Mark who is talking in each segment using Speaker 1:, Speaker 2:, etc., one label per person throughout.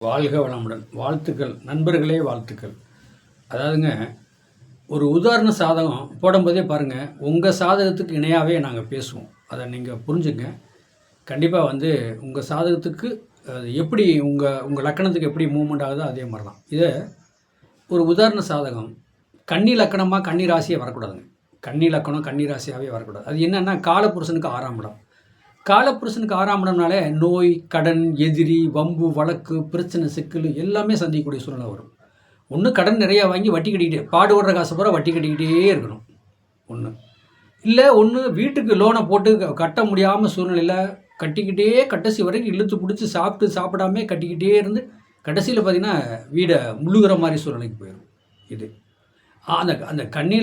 Speaker 1: வாழ்க வளமுடன். வாழ்த்துக்கள் நண்பர்களே, வாழ்த்துக்கள். அதாவதுங்க, ஒரு உதாரண சாதகம் போடும்போதே பாருங்கள், உங்கள் சாதகத்துக்கு இணையாகவே நாங்கள் பேசுவோம். அதை நீங்கள் புரிஞ்சுங்க. கண்டிப்பாக உங்கள் சாதகத்துக்கு அது எப்படி உங்கள் லக்கணத்துக்கு எப்படி மூவ்மெண்ட் ஆகுதோ அதே மாதிரி தான். இதை ஒரு உதாரண சாதகம் கன்னி லக்கணமாக கன்னி ராசியே வரக்கூடாதுங்க. கன்னி லக்கணம் கன்னி ராசியாகவே வரக்கூடாது. அது என்னென்னா காலப்புருஷனுக்கு 6ஆம் இடம். காலப்புருஷனுக்கு 6ஆம் இடம்னாலே நோய், கடன், எதிரி, வம்பு, வழக்கு, பிரச்சனை, சிக்கல் எல்லாமே சந்திக்கக்கூடிய சூழ்நிலை வரும். ஒன்று கடன் நிறையா வாங்கி வட்டி கட்டிக்கிட்டே, பாடுபடுற காசு பூரா வட்டி கட்டிக்கிட்டே இருக்கணும் ஒன்று. இல்லை வீட்டுக்கு லோனை போட்டு கட்ட முடியாமல் சூழ்நிலையில் கட்டிக்கிட்டே கடைசி வரைக்கும் இழுத்து பிடிச்சி சாப்பிடாமே கட்டிக்கிட்டே இருந்து கடைசியில் பார்த்திங்கன்னா வீடை முழுகிற மாதிரி சூழ்நிலைக்கு போயிடும். இது அந்த அந்த கன்னி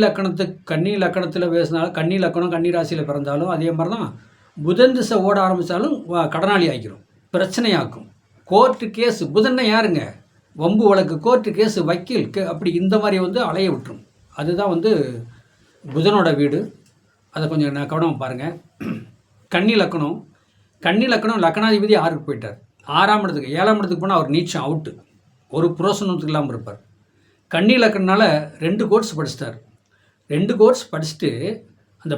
Speaker 1: லக்கணத்தில் பேசினாலும், கன்னி லக்கணம் கன்னி ராசியில் பிறந்தாலும் அதே மாதிரி தான். புதன் திசை ஓட ஆரம்பித்தாலும் கடனாளி ஆகிரும், பிரச்சனையாக்கும். கோர்ட்டு கேஸு, புதனை யாருங்க, வம்பு வழக்கு, கோர்ட்டு கேஸு, வக்கீல் அப்படி இந்த மாதிரி அலைய விட்டுரும். அதுதான் புதனோட வீடு. அதை கொஞ்சம் கவனமாக பாருங்கள். கன்னி லக்கணம் லக்கணாதிபதி 6க்கு போயிட்டார். 6ஆம் இடத்துக்கு 7ஆம் இடத்துக்கு போனால் அவர் நீச்சம் அவுட்டு, ஒரு புரோசனத்துக்கு இல்லாமல் இருப்பார். கன்னி லக்கணனால 2 கோர்ஸ் படிச்சிட்டார். 2 கோர்ஸ் படிச்சுட்டு அந்த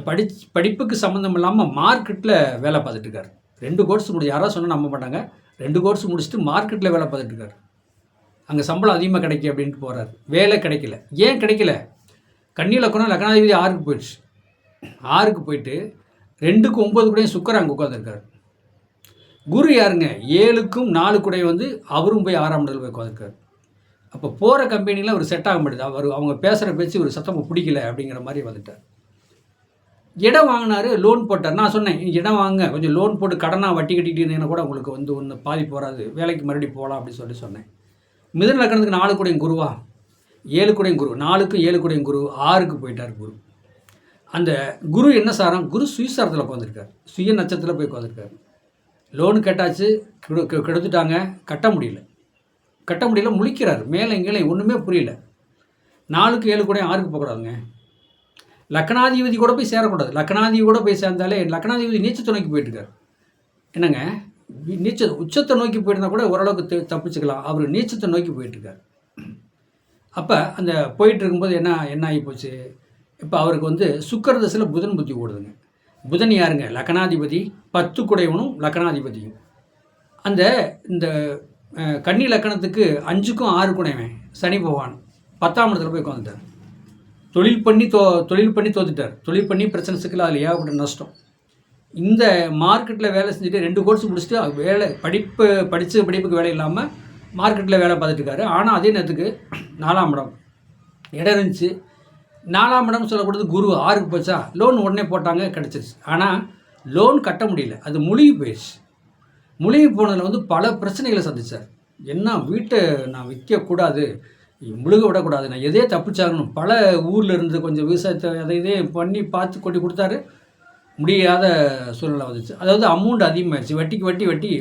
Speaker 1: படிப்புக்கு சம்மந்தம் இல்லாமல் மார்க்கெட்டில் வேலை பார்த்துட்ருக்கார். 2 கோர்ஸ் யாராவது சொன்னால் நம்ப மாட்டாங்க. 2 கோர்ஸ் முடிச்சுட்டு மார்க்கெட்டில் வேலை பார்த்துட்ருக்கார். அங்கே சம்பளம் அதிகமாக கிடைக்கும் அப்படின்ட்டு போகிறார். வேலை கிடைக்கல. ஏன் கிடைக்கல? கன்னி லக்கணம் லக்கணாதிபதி 6க்கு போயிடுச்சு. 6க்கு போயிட்டு 2க்கு 9 கூடையும் சுக்கரன் அங்கே உட்காந்துருக்கார். குரு யாருங்க, 7க்கும் 4 கூடையும் அவரும் போய் 6ஆம் இடத்துல போய் உட்காந்துருக்கார். அப்போ போகிற கம்பெனியில் ஒரு செட் ஆக மாட்டேது. அவங்க பேசுகிற பேச்சு ஒரு சத்தமாக பிடிக்கல அப்படிங்கிற மாதிரி வந்துட்டார். இடம் வாங்கினார், லோன் போட்டார். நான் சொன்னேன், இடம் வாங்க, கொஞ்சம் லோன் போட்டு கடனாக வட்டி கட்டிட்டு இருந்தீங்கன்னா கூட உங்களுக்கு ஒன்று பாதிப்பு வராது, வேலைக்கு மறுபடியும் போகலாம் அப்படின்னு சொன்னேன். மிதுன லக்கணத்துக்கு 4 கூடையும் குருவா, 7 கூடையும் குரு, 4க்கும் 7 கூடையும் குரு, 6க்கு போயிட்டார் குரு. அந்த குரு என்ன சாரம், குரு சுயசாரத்தில் உட்காந்துருக்கார், சுய நட்சத்திரத்தில் போய் உட்காந்துருக்கார். லோனு கேட்டாச்சு, கெடுத்துட்டாங்க, கட்ட முடியல, முழிக்கிறார், மேலே இங்கே ஒன்றுமே புரியல. 4க்கு 7 கூடையும் 6க்கு போகக்கூடாதுங்க. லக்கணாதிபதி கூட போய் சேரக்கூடாது. லக்கணாதிபதி கூட போய் சேர்ந்தாலே லக்கணாதிபதி நீச்சத்தை நோக்கி போயிட்டுருக்கார். என்னங்க, உச்சத்தை நோக்கி போயிருந்தா கூட ஓரளவுக்கு தப்பிச்சுக்கலாம். அவர் நீச்சத்தை நோக்கி போயிட்டுருக்கார். அப்போ அந்த போயிட்டு இருக்கும்போது என்ன ஆகி போச்சு, இப்போ அவருக்கு சுக்கிர தசையில் புதன் புத்தி ஓடுதுங்க. புதன் யாருங்க, லக்கணாதிபதி, 10 கூடையவனும் லக்கணாதிபதியும். இந்த கன்னி லக்கணத்துக்கு 5க்கும் 6 கூடையவன் சனி பகவான் 10ஆம் இடத்துல போய் உட்காந்துட்டார். தொழில் பண்ணி தோத்துட்டார். தொழில் பண்ணி பிரச்சனை சிக்கல, அதில் ஏகப்பட்ட நஷ்டம். இந்த மார்க்கெட்டில் வேலை செஞ்சுட்டு 2 கோர்ஸ் முடிச்சுட்டு படிப்புக்கு வேலை இல்லாமல் மார்க்கெட்டில் வேலை பார்த்துட்டுருக்காரு. ஆனால் அதே நேரத்துக்கு 4ஆம் இடம் இடம் இருந்துச்சு. 4ஆம் இடம் சொல்லக்கூடாது, குரு 6க்கு போச்சா, லோன் உடனே போட்டாங்க, கிடச்சிருச்சு. ஆனால் லோன் கட்ட முடியல, அது முழுகி போயிடுச்சு. முழுகி போனதில் பல பிரச்சனைகளை சந்தித்தார். என்ன, வீட்டை நான் விற்கக்கூடாது, முழுக விடக்கூடாது, நான் எதையே தப்பிச்சாகணும், பல ஊரில் இருந்து கொஞ்சம் விவசாயத்தை இதே பண்ணி பார்த்து கொட்டி கொடுத்தாரு. முடியாத சூழ்நிலை வந்துச்சு. அதாவது அமௌண்ட் அதிகமாகிடுச்சு, வட்டிக்கு வட்டி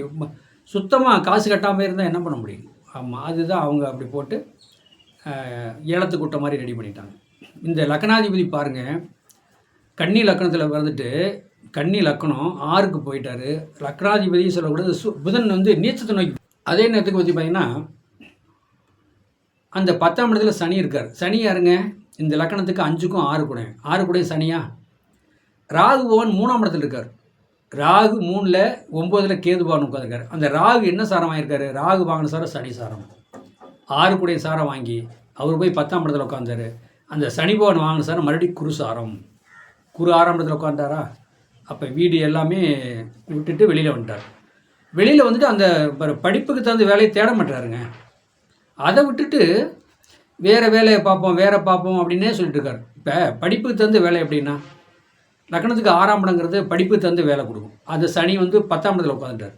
Speaker 1: சுத்தமாக காசு கட்டாமல் இருந்தால் என்ன பண்ண முடியும்? ஆமாம், அதுதான் அவங்க அப்படி போட்டு ஏலத்து கூட்ட மாதிரி ரெடி பண்ணிட்டாங்க. இந்த லக்கணாதிபதி பாருங்கள், கன்னி லக்கணத்தில் கன்னி லக்கணம் 6க்கு போயிட்டார். லக்கணாதிபதி சொல்லக்கூடாது, புதன் நீச்சத்தை நோக்கி. அதே நேரத்துக்கு பார்த்திங்கன்னா அந்த 10ஆம் இடத்துல சனி இருக்கார். சனி யாருங்க, இந்த லக்கணத்துக்கு 5க்கும் 6 கூடையும் சனியா. ராகு பகவான் 3ஆம் இடத்துல இருக்கார். ராகு 3ல் 9ல் கேது பகவான் உட்காந்துருக்கார். அந்த ராகு என்ன சாரம் வாங்கியிருக்காரு, ராகு வாங்கின சாரம் சனி சாரம். 6 கூடையும் சாரம் வாங்கி அவர் போய் 10ஆம் இடத்துல உட்காந்தார். அந்த சனி பகவான் வாங்கின சாரம் மறுபடியும் குரு சாரம். குரு 6ஆம் இடத்துல உட்காந்தாரா. அப்போ வீடு எல்லாமே விட்டுட்டு வெளியில் வந்துட்டார். வெளியில் அந்த படிப்புக்கு தகுந்த வேலையை தேட மாட்டாருங்க. அதை விட்டுட்டு வேறு வேலையை பார்ப்போம் அப்படின்னே சொல்லிட்டு இருக்கார். இப்போ படிப்புக்கு தகுந்த வேலை எப்படின்னா, லக்கணத்துக்கு 6ஆம் இடங்கிறது படிப்புக்கு தகுந்த வேலை கொடுக்கும். அந்த சனி 10ஆம் இடத்துல உட்காந்துட்டார்.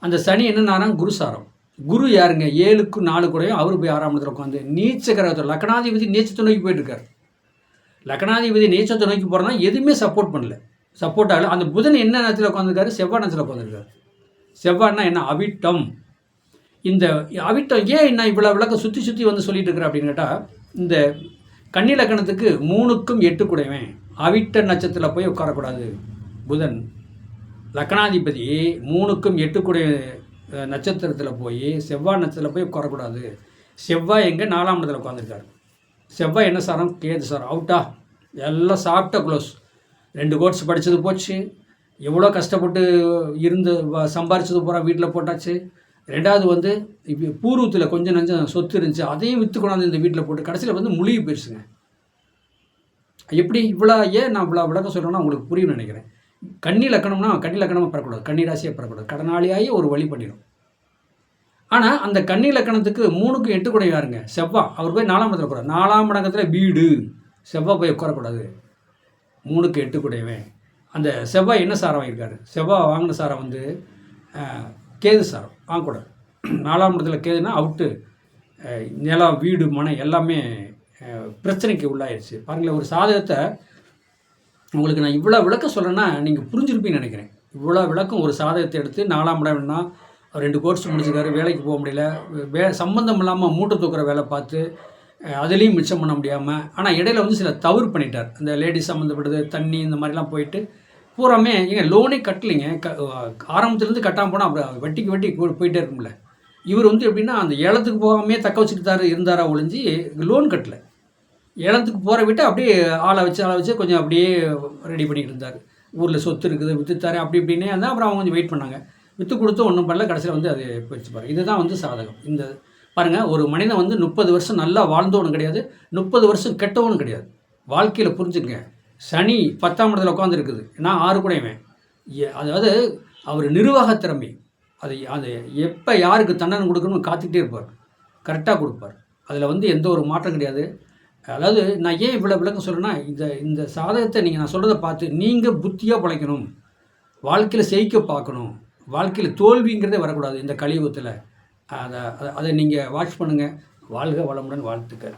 Speaker 1: அந்த சனி என்னென்னா குருசாரம். குரு யாருங்க, 7க்கும் 4 கூடையும் அவர் போய் 6ஆம் இடத்துல உட்காந்து நீச்ச கிரகத்தில் லக்கணாதிபதி நீச்சத்தை நோக்கி போயிட்டுருக்கார். லக்கணாதிபதி நீச்சத்தை நோக்கி போகிறனா எதுவுமே சப்போர்ட் பண்ணல, சப்போர்ட் ஆகலை. அந்த புதன் என்ன நேரத்தில் உட்காந்துருக்காரு, செவ்வாய் நேரத்தில் உட்காந்துருக்காரு. செவ்வாய்னா என்ன, அவிட்டம். இந்த அவிட்டம் ஏன் என்ன இவ்வளோ விளக்கம் சுற்றி சொல்லிட்டு இருக்கிற அப்படின்னு கேட்டால், இந்த கன்னி லக்கணத்துக்கு 3க்கும் 8 கூடையவன் அவிட்ட நட்சத்திரத்தில் போய் உட்காரக்கூடாது. புதன் லக்கணாதிபதி 3க்கும் 8 கூடைய நட்சத்திரத்தில் போய் செவ்வாய் நட்சத்திரத்தில் போய் உட்காரக்கூடாது. செவ்வாய் எங்கே 4ஆம் இடத்துல உட்காந்துருக்காரு. செவ்வாய் என்ன சாரம்? கேது சாரம். அவுட்டா? எல்லாம் சாப்பிட்ட க்ளோஸ். 2 கோர்ஸ் படித்தது போச்சு. எவ்வளோ கஷ்டப்பட்டு இருந்து சம்பாரிச்சது பூரா வீட்டில் போட்டாச்சு. 2வது வந்து இப்போ பூர்வத்தில் கொஞ்சம் நஞ்சம் சொத்து இருந்துச்சு, அதையும் விற்று கொண்டாந்து இந்த வீட்டில் போட்டு கடைசியில் வந்து முழுகி போயிடுச்சுங்க. எப்படி இவ்வளோ ஏன் நான் இவ்வளோ விளக்கம் சொல்கிறேன்னா உங்களுக்கு புரியும்னு நினைக்கிறேன். கன்னி லக்கணம்னா கன்னி லக்கணமாக பெறக்கூடாது, கன்னி ராசியாக பெறக்கூடாது. கடனாளியாகி ஒரு வழி பண்ணிடும். ஆனால் அந்த கன்னி லக்கணத்துக்கு 3க்கும் 8 கூட யாருங்க? செவ்வாய். அவர் போய் 4ஆம் இடத்துல உட்கார. 4ஆம் இடத்துல வீடு. செவ்வாய் போய் உட்காரக்கூடாது. 3க்கு 8 கூடவே அந்த செவ்வாய் என்ன சாரம் வாங்கியிருக்காரு? செவ்வாய் வாங்கின சாரம் வந்து கேது சாரம் வாங்கக்கூடாது. 4ஆம் இடத்துல கேதுன்னா அவுட்டு. நிலம், வீடு, மனை எல்லாமே பிரச்சனைக்கு உள்ளாயிருச்சு. பாருங்களேன், ஒரு சாதகத்தை உங்களுக்கு நான் இவ்வளோ விளக்கம் சொல்கிறேன்னா நீங்கள் புரிஞ்சிருப்பீங்கன்னு நினைக்கிறேன். இவ்வளோ விளக்கம் ஒரு சாதகத்தை எடுத்து 4ஆம் இடம்னா 2 கோர்ஸ் முடிச்சிருக்காரு, வேலைக்கு போக முடியல, சம்மந்தம் இல்லாமல் மூட்டை தூக்குற வேலை பார்த்து அதுலேயும் மிச்சம் பண்ண முடியாமல், ஆனால் இடையில வந்து சில தவறு பண்ணிட்டார். அந்த லேடிஸ் சம்மந்தப்பட்டது, தண்ணி இந்த மாதிரிலாம் போயிட்டு பூராமே ஏங்க லோனே கட்டலைங்க. ஆரம்பத்துலேருந்து கட்டாமல் போனால் அப்புறம் வட்டிக்கு வட்டி போயிட்டே இருக்கும்ல. இவர் வந்து எப்படின்னா அந்த ஏலத்துக்கு போகாமே தக்க வச்சுக்கிட்டாரு இருந்தாரா ஒழிஞ்சு லோன் கட்டலை. ஏலத்துக்கு போகிற விட்டு அப்படியே ஆளை வச்சு கொஞ்சம் அப்படியே ரெடி பண்ணிக்கிட்டு இருந்தார். ஊரில் சொத்து இருக்குது விற்றுத்தாரு அப்படி இப்படின்னே இருந்தால் அப்புறம் அவங்க கொஞ்சம் வெயிட் பண்ணாங்க. விற்று கொடுத்து ஒன்றும் பண்ணல. கடைசியில் வந்து அது போயிடுச்சு பாருங்கள். இதுதான் வந்து சாதகம். இந்த பாருங்கள், ஒரு மனிதன் வந்து 30 வருஷம் நல்லா வாழ்ந்தவனும் கிடையாது, 30 வருஷம் கெட்டவனும் கிடையாது. வாழ்க்கையில் புரிஞ்சுக்கங்க. சனி 10ஆம் இடத்துல உட்காந்துருக்குது, நான் 6 கூடவேன். அதாவது அவர் நிர்வாக திறமை, அது எப்போ யாருக்கு தண்டனை கொடுக்கணும்னு காத்துக்கிட்டே இருப்பார், கரெக்டாக கொடுப்பார். அதில் வந்து எந்த ஒரு மாற்றம் கிடையாது. அதாவது நான் ஏன் இவ்வளோ விளக்கம் சொல்கிறேன்னா, இந்த சாதகத்தை நான் சொல்கிறத பார்த்து நீங்கள் புத்தியாக பழைக்கணும், வாழ்க்கையில் ஜெயிக்க பார்க்கணும். வாழ்க்கையில் தோல்விங்கிறதே வரக்கூடாது இந்த கலியுகத்தில். அதை நீங்கள் வாட்ச் பண்ணுங்கள். வாழ்க வளமுடன். வாழ்த்துக்கள்.